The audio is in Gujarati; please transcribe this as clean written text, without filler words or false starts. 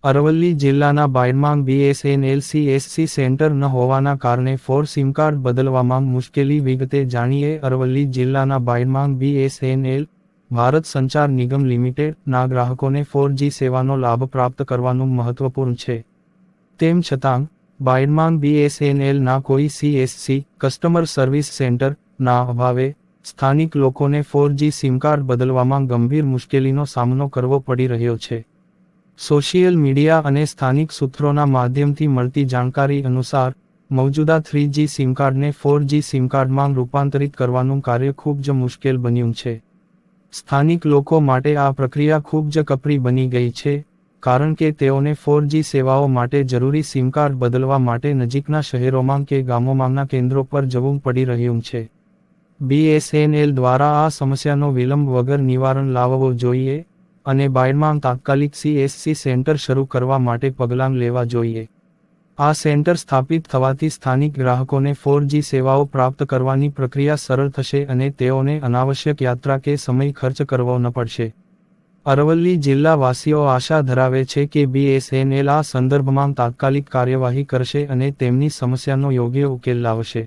અરવલ્લી જિલ્લાના બાયડમાં BSNL CSC સેન્ટર ન હોવાના કારણે 4 સિમ કાર્ડ બદલવામાં મુશ્કેલી. વિગતે જાણીએ. અરવલ્લી જિલ્લાના બાયડમાં BSNL ભારત સંચાર નિગમ લિમિટેડના ગ્રાહકોને 4G સેવાનો લાભ પ્રાપ્ત કરવાનું મહત્વપૂર્ણ છે. તેમ છતાં બાયડમાં BSNLના કોઈ CSC કસ્ટમર સર્વિસ સેન્ટર ના અભાવે સ્થાનિક લોકોને 4G સિમ કાર્ડ બદલવામાં ગંભીર મુશ્કેલીનો સામનો કરવો પડી રહ્યો છે. સોશિયલ મીડિયા અને સ્થાનિક સૂત્રોના માધ્યમથી મળતી જાણકારી અનુસાર મૌજૂદા 3G સિમ કાર્ડને 4G સિમ કાર્ડમાં રૂપાંતરિત કરવાનું કાર્ય ખૂબ જ મુશ્કેલ બન્યું છે. સ્થાનિક લોકો માટે આ પ્રક્રિયા ખૂબ જ કપરી બની ગઈ છે, કારણ કે તેઓને 4G સેવાઓ માટે જરૂરી સિમ કાર્ડ બદલવા માટે નજીકના શહેરોમાં કે ગામોમાંના કેન્દ્રો પર જવું પડી રહ્યું છે. BSNL દ્વારા આ સમસ્યાનો વિલંબ વગર નિવારણ લાવવો જોઈએ અને બાયડમાં તાત્કાલિક CSC સેન્ટર શરૂ કરવા માટે પગલાં લેવા જોઈએ. આ સેન્ટર સ્થાપિત થવાથી સ્થાનિક ગ્રાહકોને 4G સેવાઓ પ્રાપ્ત કરવાની પ્રક્રિયા સરળ થશે અને તેઓને અનાવશ્યક યાત્રા કે સમય ખર્ચ કરવો ન પડશે. અરવલ્લી જિલ્લા વાસીઓ આશા ધરાવે છે કે BSNL આ સંદર્ભમાં તાત્કાલિક કાર્યવાહી કરશે અને તેમની સમસ્યાનો યોગ્ય ઉકેલ લાવશે.